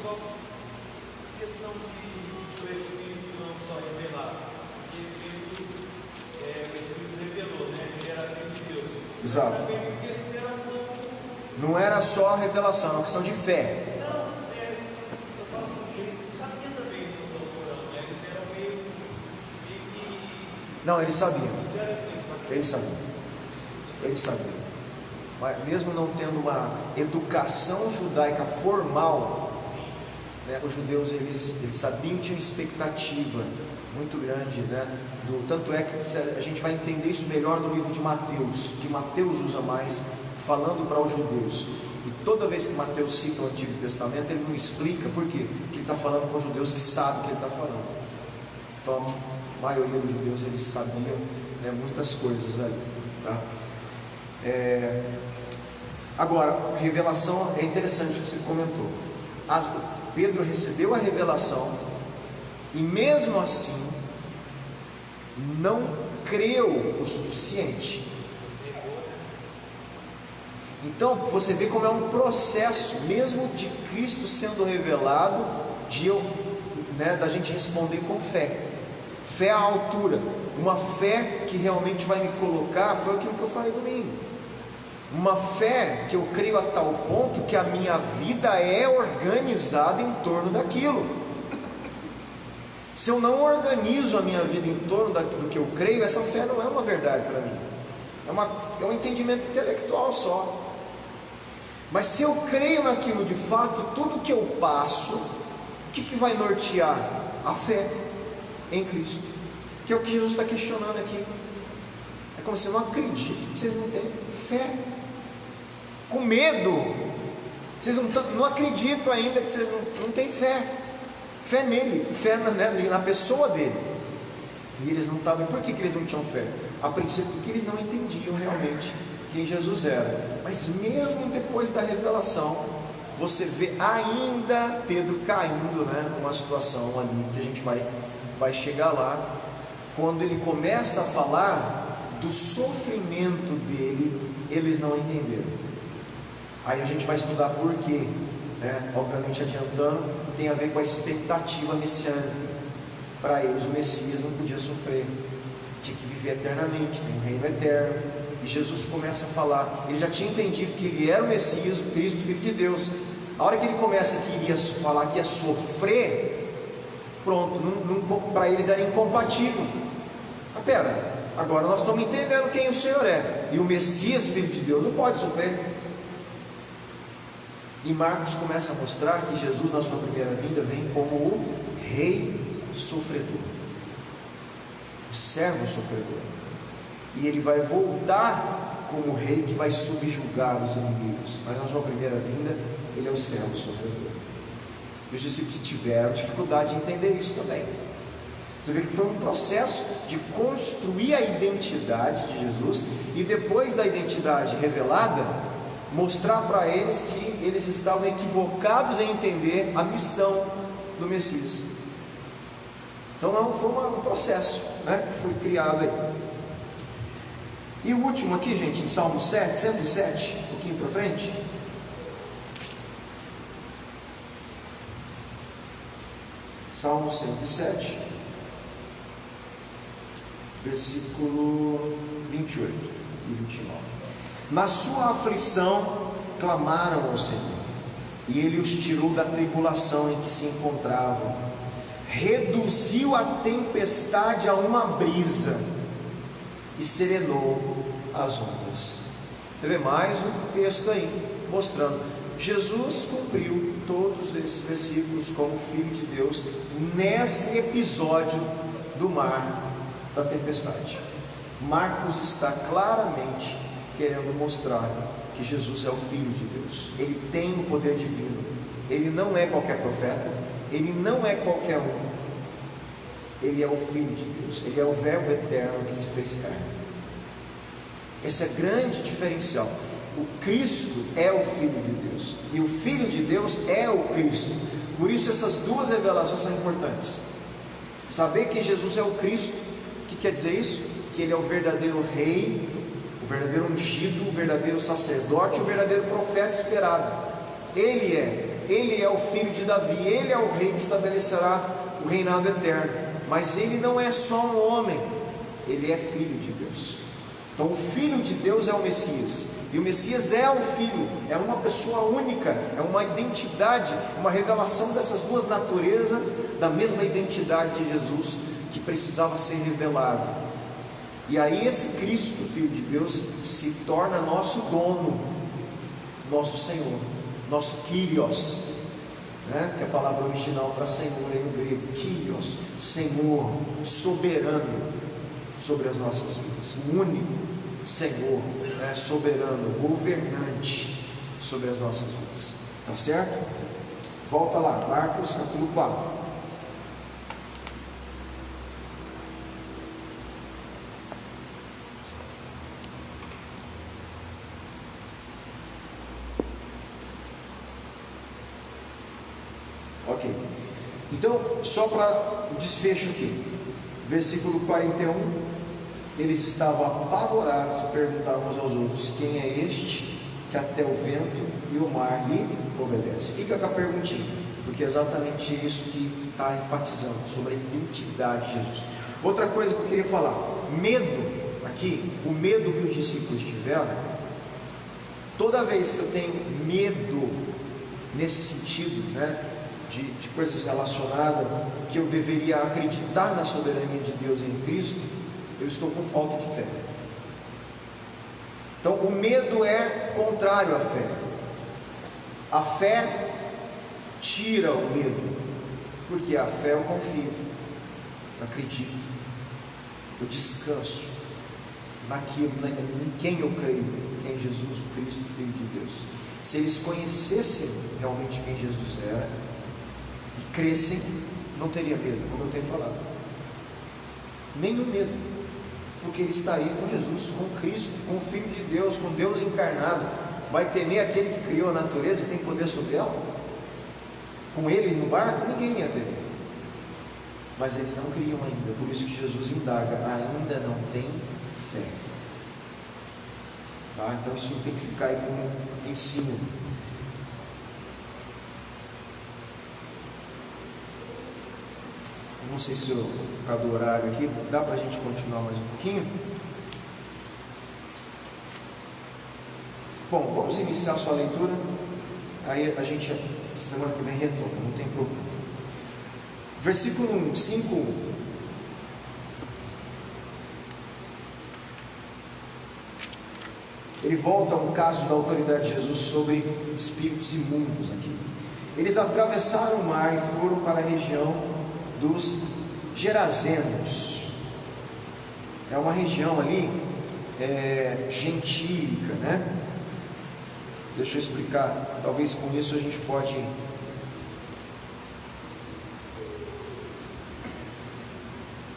[SPEAKER 2] só questão do Espírito não só revelar, porque o Espírito revelou, né? Ele era filho de Deus.
[SPEAKER 1] Exato.
[SPEAKER 2] Mas também porque eles eram
[SPEAKER 1] Não era só a revelação, é uma questão de fé.
[SPEAKER 2] eu falo assim, eles sabiam também do doutorão, né? Eles eram meio
[SPEAKER 1] Não, eles sabiam. Eles sabiam. Mas mesmo não tendo uma educação judaica formal, né, os judeus eles sabiam, tinham expectativa muito grande, né? Tanto é que a gente vai entender isso melhor no livro de Mateus, que Mateus usa mais falando para os judeus. E toda vez que Mateus cita o Antigo Testamento, ele não explica por quê, porque ele está falando com os judeus que sabem o que ele está falando. Então, a maioria dos judeus eles sabiam, né, muitas coisas ali, tá? Agora, revelação é interessante o que você comentou. Pedro recebeu a revelação e mesmo assim não creu o suficiente. Então você vê como é um processo, mesmo de Cristo sendo revelado, da gente responder com fé. Fé à altura, uma fé que realmente vai me colocar, foi aquilo que eu falei domingo, uma fé que eu creio a tal ponto que a minha vida é organizada em torno daquilo. Se eu não organizo a minha vida em torno do que eu creio, essa fé não é uma verdade para mim, é um entendimento intelectual só. Mas se eu creio naquilo de fato, tudo que eu passo, o que vai nortear? A fé em Cristo, que é o que Jesus está questionando aqui. É como se eu não acredito que vocês não têm fé, com medo, vocês não acreditam ainda que vocês não têm fé nele, fé na pessoa dele. E eles não estavam. Por que eles não tinham fé? A princípio, porque eles não entendiam realmente quem Jesus era. Mas mesmo depois da revelação, você vê ainda Pedro caindo, numa situação ali que a gente vai chegar lá, quando ele começa a falar do sofrimento dele, eles não entenderam. Aí a gente vai estudar por quê, obviamente adiantando, tem a ver com a expectativa messiânica. Para eles o Messias não podia sofrer, tinha que viver eternamente, tem um reino eterno. E Jesus começa a falar, ele já tinha entendido que ele era o Messias, o Cristo, Filho de Deus. A hora que ele começa que iria falar que ia sofrer, pronto, para eles era incompatível. Mas pera, agora nós estamos entendendo quem o Senhor é, e o Messias, Filho de Deus, não pode sofrer. E Marcos começa a mostrar que Jesus, na sua primeira vinda, vem como o Rei sofredor, o servo sofredor, e ele vai voltar como o Rei que vai subjugar os inimigos. Mas na sua primeira vinda, ele é o servo sofredor. E os discípulos tiveram dificuldade de entender isso também. Você vê que foi um processo de construir a identidade de Jesus, e depois da identidade revelada, mostrar para eles que eles estavam equivocados em entender a missão do Messias. Então foi um processo, que foi criado aí. E o último aqui, gente, em Salmo 7, 107, um pouquinho para frente. Salmo 107, versículo 28 e 29. Na sua aflição clamaram ao Senhor, e Ele os tirou da tribulação em que se encontravam, reduziu a tempestade a uma brisa e serenou as ondas. Você vê mais um texto aí, mostrando, Jesus cumpriu todos esses versículos como Filho de Deus, nesse episódio do mar da tempestade. Marcos está claramente querendo mostrar que Jesus é o Filho de Deus, ele tem o poder divino, ele não é qualquer profeta, ele não é qualquer um, ele é o Filho de Deus, ele é o Verbo eterno que se fez carne. Esse é grande diferencial. O Cristo é o Filho de Deus, e o Filho de Deus é o Cristo. Por isso essas duas revelações são importantes. Saber que Jesus é o Cristo, o que quer dizer isso? Que Ele é o verdadeiro rei, o verdadeiro ungido, o verdadeiro sacerdote, o verdadeiro profeta esperado. Ele é o filho de Davi, Ele é o rei que estabelecerá o reinado eterno. Mas Ele não é só um homem, Ele é filho de Deus. Então o Filho de Deus é o Messias, e o Messias é o Filho, é uma pessoa única, é uma identidade, uma revelação dessas duas naturezas, da mesma identidade de Jesus, que precisava ser revelada. E aí esse Cristo, Filho de Deus, se torna nosso dono, nosso Senhor, nosso Kyrios, né? Que é a palavra original para Senhor aí no grego, Kyrios, Senhor, soberano sobre as nossas vidas, o único Senhor, né? Soberano, governante sobre as nossas vidas, tá certo? Volta lá, Marcos capítulo 4. Ok, então só para o desfecho aqui, versículo 41, eles estavam apavorados e perguntavam uns aos outros: quem é este que até o vento e o mar lhe obedecem? Fica com a perguntinha, porque é exatamente isso que está enfatizando, sobre a identidade de Jesus. Outra coisa que eu queria falar, medo, aqui, o medo que os discípulos tiveram, toda vez que eu tenho medo nesse sentido, né, de coisas relacionadas que eu deveria acreditar na soberania de Deus em Cristo, eu estou com falta de fé. Então o medo é contrário à fé. A fé tira o medo, porque a fé eu confio, eu acredito, eu descanso naquilo, em quem eu creio, que é Jesus, o Cristo, Filho de Deus. Se eles conhecessem realmente quem Jesus era e crescem, não teria medo, como eu tenho falado, nenhum medo, porque ele estaria com Jesus, com Cristo, com o Filho de Deus, com Deus encarnado. Vai temer aquele que criou a natureza e tem poder sobre ela? Com ele no barco, ninguém ia temer. Mas eles não criam ainda, por isso que Jesus indaga: ainda não tem fé. Tá? Então isso tem que ficar aí como ensino. Não sei se eu, por causa do horário aqui, dá para a gente continuar mais um pouquinho? Bom, vamos iniciar a sua leitura. Aí a gente, semana que vem, retoma, não tem problema. Versículo 5. Ele volta a um caso da autoridade de Jesus sobre espíritos imundos aqui. Eles atravessaram o mar e foram para a região dos Gerazenos. É uma região ali gentílica, né? Deixa eu explicar, talvez com isso a gente pode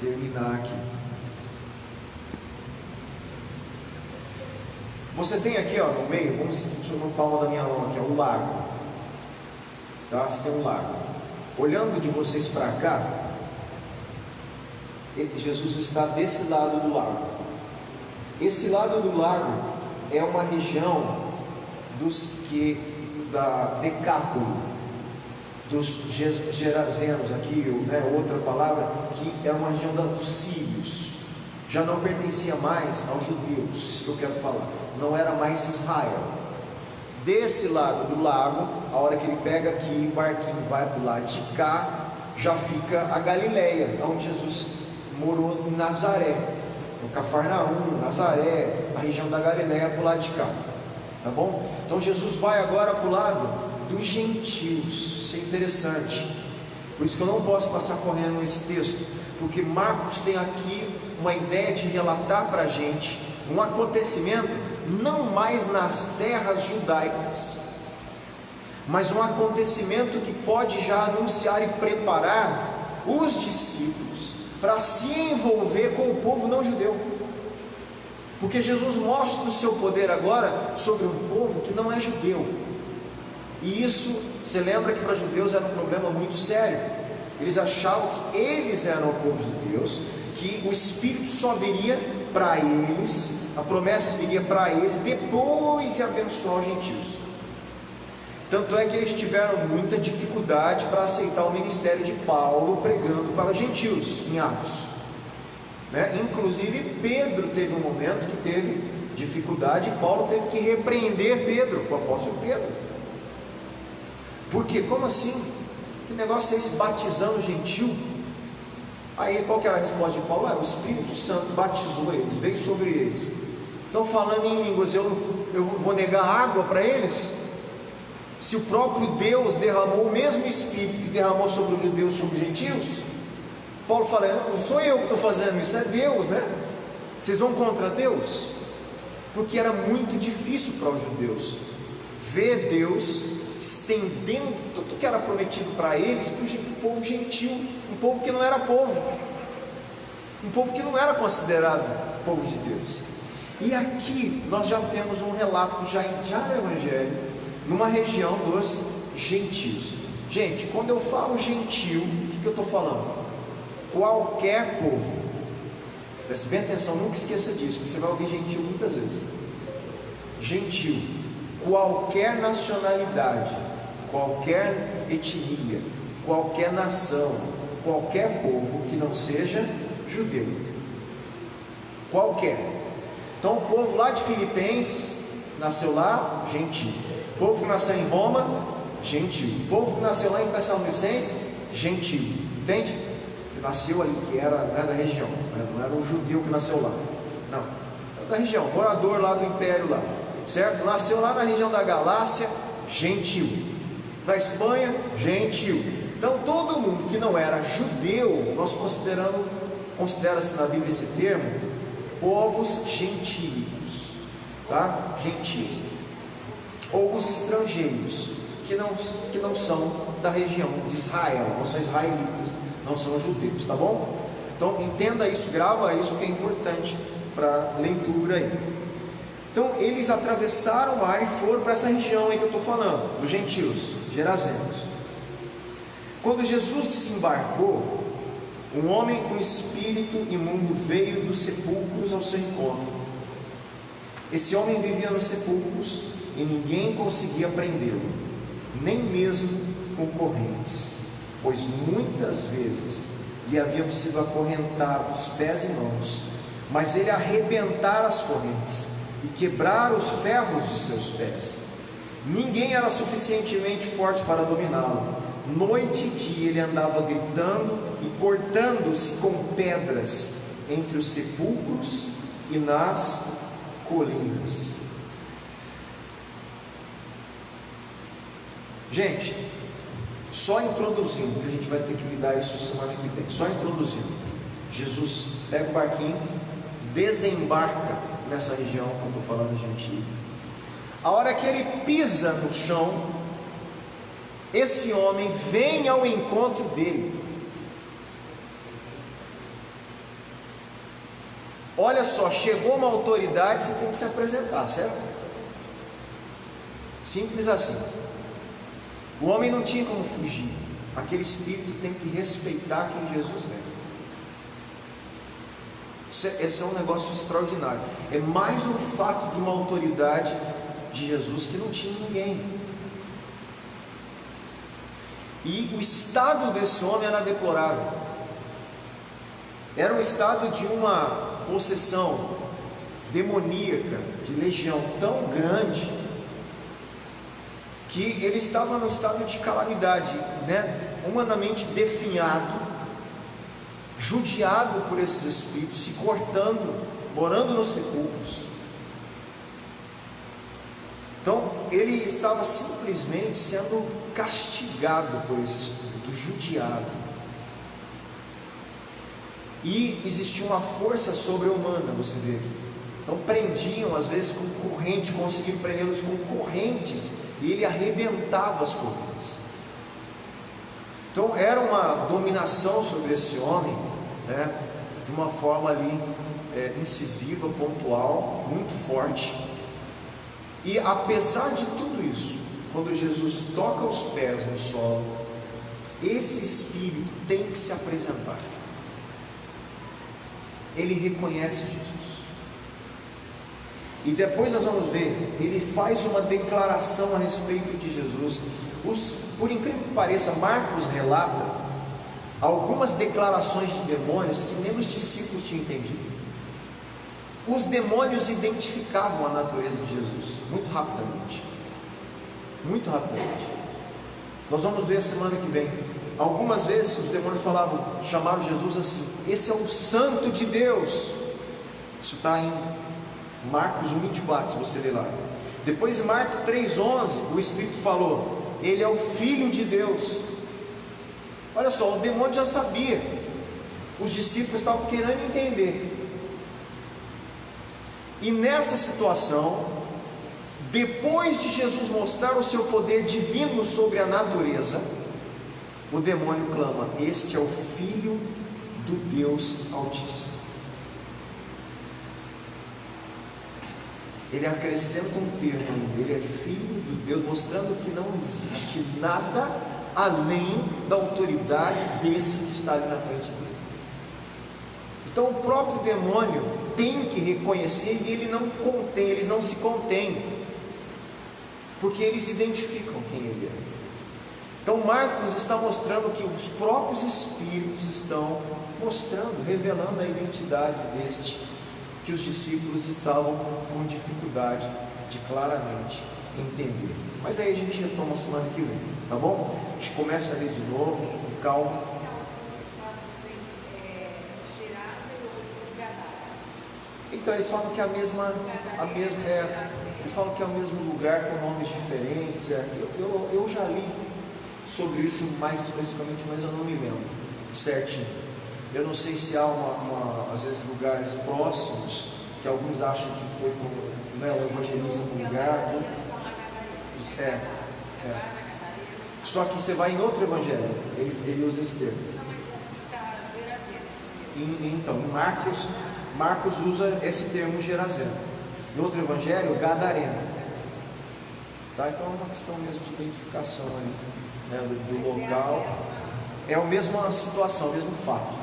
[SPEAKER 1] terminar aqui. Você tem aqui, ó, no meio, vamos no palmo da minha mão aqui, ó, um lago, tá? Você tem um lago. Olhando de vocês para cá, Jesus está desse lado do lago. Esse lado do lago é uma região da Decápolo, dos Gerazenos aqui, né, outra palavra, que é uma região dos sírios. Já não pertencia mais aos judeus, isso que eu quero falar. Não era mais Israel. Desse lado do lago, a hora que ele pega aqui, o barquinho vai para o lado de cá, já fica a Galileia, onde Jesus morou, em Nazaré, no Cafarnaum, Nazaré, a região da Galileia para o lado de cá, tá bom? Então Jesus vai agora para o lado dos gentios. Isso é interessante, por isso que eu não posso passar correndo esse texto, porque Marcos tem aqui uma ideia de relatar para a gente um acontecimento não mais nas terras judaicas, mas um acontecimento que pode já anunciar e preparar os discípulos para se envolver com o povo não judeu, porque Jesus mostra o seu poder agora sobre um povo que não é judeu, e isso, você lembra que para judeus era um problema muito sério, Eles achavam que eles eram o povo de Deus, que o Espírito só viria para eles, a promessa viria para eles, depois de abençoar os gentios. Tanto é que eles tiveram muita dificuldade para aceitar o ministério de Paulo pregando para os gentios, em Atos, né? Inclusive Pedro teve um momento que teve dificuldade, e Paulo teve que repreender Pedro, o apóstolo Pedro. Por quê? Como assim? Que negócio é esse, batizando gentil? Aí qual que era a resposta de Paulo? O Espírito Santo batizou eles, veio sobre eles. Estão falando em línguas, eu vou negar água para eles? Se o próprio Deus derramou o mesmo Espírito que derramou sobre os judeus, sobre os gentios? Paulo fala, não sou eu que estou fazendo isso, é Deus, né? Vocês vão contra Deus? Porque era muito difícil para os judeus ver Deus estendendo tudo que era prometido para eles, para o povo gentil, um povo que não era povo, um povo que não era considerado povo de Deus. E aqui nós já temos um relato já no Evangelho, numa região dos gentios. Gente, quando eu falo gentil, o que eu estou falando? Qualquer povo. Preste bem atenção, nunca esqueça disso, porque você vai ouvir gentil muitas vezes. Gentil, qualquer nacionalidade, qualquer etnia, qualquer nação, qualquer povo que não seja judeu. Qualquer. Então o povo lá de Filipenses nasceu lá, gentil. O povo que nasceu em Roma, gentil. O povo que nasceu lá em Tessalonicenses, gentil. Entende? Que nasceu ali, que era, não é da região, não era um judeu que nasceu lá, não, era da região, morador lá do império lá, certo? Nasceu lá na região da Galácia, gentil. Da Espanha, gentil. Então todo mundo que não era judeu, nós considera-se na Bíblia esse termo, povos gentios, tá? Gentios, ou os estrangeiros, que não são da região de Israel, não são israelitas, não são judeus, tá bom? Então entenda isso, grava isso, que é importante para leitura aí. Então eles atravessaram o mar e foram para essa região aí que eu estou falando, dos gentios, gerazenos. Quando Jesus desembarcou, um homem com espírito imundo veio dos sepulcros ao seu encontro. Esse homem vivia nos sepulcros e ninguém conseguia prendê-lo, nem mesmo com correntes, pois muitas vezes lhe haviam sido acorrentados pés e mãos, mas ele arrebentara as correntes e quebrara os ferros de seus pés. Ninguém era suficientemente forte para dominá-lo. Noite e dia ele andava gritando e cortando-se com pedras entre os sepulcros e nas colinas. Gente, só introduzindo, que a gente vai ter que lidar isso semana que vem, só introduzindo, Jesus pega o barquinho, desembarca nessa região que eu estou falando, gentil. A hora que ele pisa no chão, esse homem vem ao encontro dele. Olha só, chegou uma autoridade, você tem que se apresentar, certo? Simples assim. O homem não tinha como fugir. Aquele espírito tem que respeitar quem Jesus é. Esse é um negócio extraordinário. É mais um fato de uma autoridade de Jesus que não tinha ninguém. E o estado desse homem era deplorável. Era um estado de uma possessão demoníaca, de legião tão grande, que ele estava num estado de calamidade, né? Humanamente definhado, judiado por esses espíritos, se cortando, morando nos sepulcros. Então ele estava simplesmente sendo castigado por esse espírito, judiado. E existia uma força sobre-humana, você vê aqui. Então prendiam às vezes com corrente, conseguiam prendê-los com correntes, e ele arrebentava as correntes. Então era uma dominação sobre esse homem, né, de uma forma ali incisiva, pontual, muito forte. E apesar de tudo isso, quando Jesus toca os pés no solo, esse espírito tem que se apresentar. Ele reconhece Jesus. E depois nós vamos ver, ele faz uma declaração a respeito de Jesus. Por incrível que pareça, Marcos relata algumas declarações de demônios que nem os discípulos tinham entendido. Os demônios identificavam a natureza de Jesus muito rapidamente. Muito rapidamente. Nós vamos ver a semana que vem. Algumas vezes os demônios chamaram Jesus assim: esse é o Santo de Deus. Isso está em Marcos 1,24, se você ler lá. Depois em Marcos 3,11, o Espírito falou: ele é o Filho de Deus. Olha só, o demônio já sabia. Os discípulos estavam querendo entender. E nessa situação, depois de Jesus mostrar o seu poder divino sobre a natureza, o demônio clama: este é o Filho do Deus Altíssimo. Ele acrescenta um termo ainda: ele é Filho de Deus, mostrando que não existe nada além da autoridade desse que está ali na frente dele. Então o próprio demônio tem que reconhecer, e eles não se contêm, porque eles identificam quem ele é. Então Marcos está mostrando que os próprios espíritos estão mostrando, revelando a identidade deste que os discípulos estavam com dificuldade de claramente entender. Mas aí a gente retoma semana que vem, tá bom? A gente começa a ler de novo, com calma. Então eles falam que eles falam que é o mesmo lugar com nomes diferentes. Eu já li sobre isso mais especificamente, mas eu não me lembro certinho. Eu não sei se há às vezes lugares próximos que alguns acham que foi o evangelista no lugar. Só que você vai em outro evangelho, ele usa esse termo. Então, Marcos usa esse termo Gerazeno. Em outro evangelho, Gadareno. Tá? Então é uma questão mesmo de identificação aí, né, do local. É a mesma situação, o mesmo fato,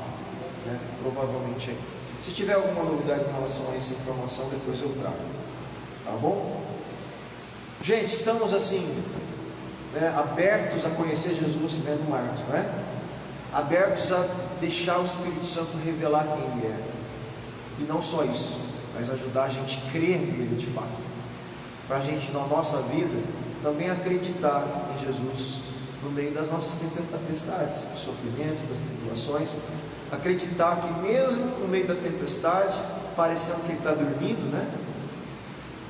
[SPEAKER 1] né, provavelmente aí. Se tiver alguma novidade em relação a essa informação, depois eu trago. Tá bom? Gente, estamos assim, né, abertos a conhecer Jesus, né, no Marcos, né? Abertos a deixar o Espírito Santo revelar quem Ele é. E não só isso, mas ajudar a gente a crer nele de fato. Para a gente, na nossa vida, também acreditar em Jesus no meio das nossas tempestades, do sofrimento, das tribulações. Acreditar que mesmo no meio da tempestade, parecendo que Ele está dormindo, né?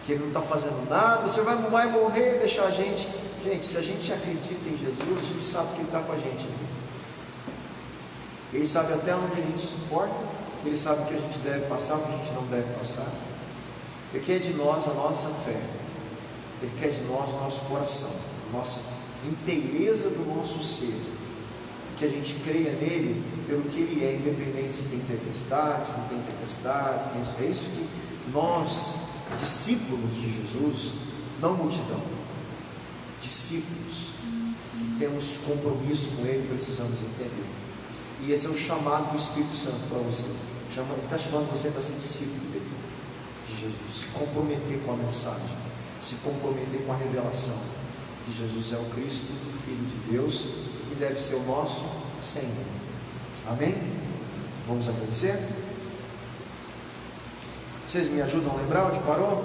[SPEAKER 1] Que Ele não está fazendo nada, o Senhor vai morrer e deixar a gente. Gente, se a gente acredita em Jesus, a gente sabe que Ele está com a gente. Ele sabe até onde a gente suporta. Ele sabe o que a gente deve passar, o que a gente não deve passar. Ele quer de nós a nossa fé. Ele quer de nós o nosso coração, a nossa inteireza do nosso ser. Que a gente creia nele pelo que ele é, independente se tem tempestades, se não tem tempestades. É isso que nós, discípulos de Jesus, não multidão, discípulos, temos compromisso com ele, precisamos entender. E esse é o chamado do Espírito Santo para você. Ele está chamando você para ser discípulo dele, de Jesus, se comprometer com a mensagem, se comprometer com a revelação que Jesus é o Cristo, o Filho de Deus, e deve ser o nosso Senhor. Amém? Vamos agradecer? Vocês me ajudam a lembrar onde parou?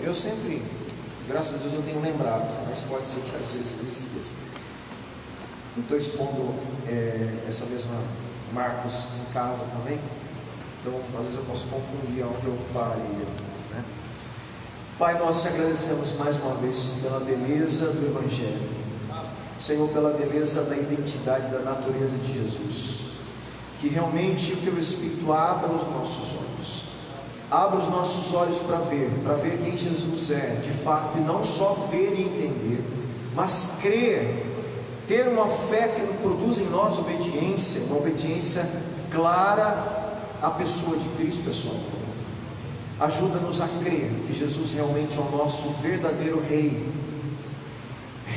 [SPEAKER 1] Eu sempre, graças a Deus, eu tenho lembrado, mas pode ser que às vezes eu esqueça. Eu estou expondo essa mesma Marcos em casa também, então às vezes eu posso confundir onde eu parei, né? Pai, nós te agradecemos mais uma vez pela beleza do Evangelho, Senhor, pela beleza da identidade, da natureza de Jesus, que realmente o Teu Espírito abra os nossos olhos para ver quem Jesus é, de fato, e não só ver e entender, mas crer, ter uma fé que produz em nós obediência, uma obediência clara à pessoa de Cristo, pessoal. Ajuda-nos a crer que Jesus realmente é o nosso verdadeiro Rei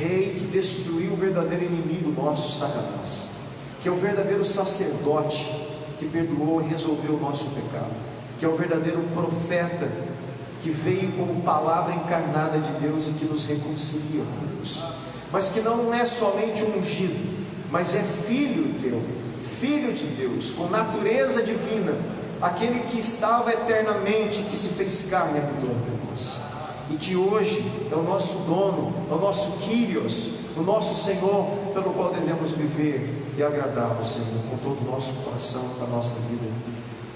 [SPEAKER 3] Rei que destruiu o verdadeiro inimigo nosso, Satanás, que é o verdadeiro sacerdote que perdoou e resolveu o nosso pecado, que é o verdadeiro profeta que veio como palavra encarnada de Deus e que nos reconcilia com Deus, mas que não é somente um ungido, mas é filho teu, filho de Deus, com natureza divina, aquele que estava eternamente, que se fez carne e habitou entre nós, e que hoje é o nosso dono, é o nosso Kyrios, o nosso Senhor, pelo qual devemos viver e agradá-lo, Senhor, com todo o nosso coração, com a nossa vida.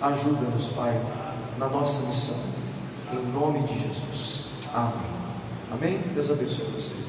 [SPEAKER 3] Ajuda-nos, Pai, na nossa missão, em nome de Jesus. Amém. Amém? Deus abençoe vocês.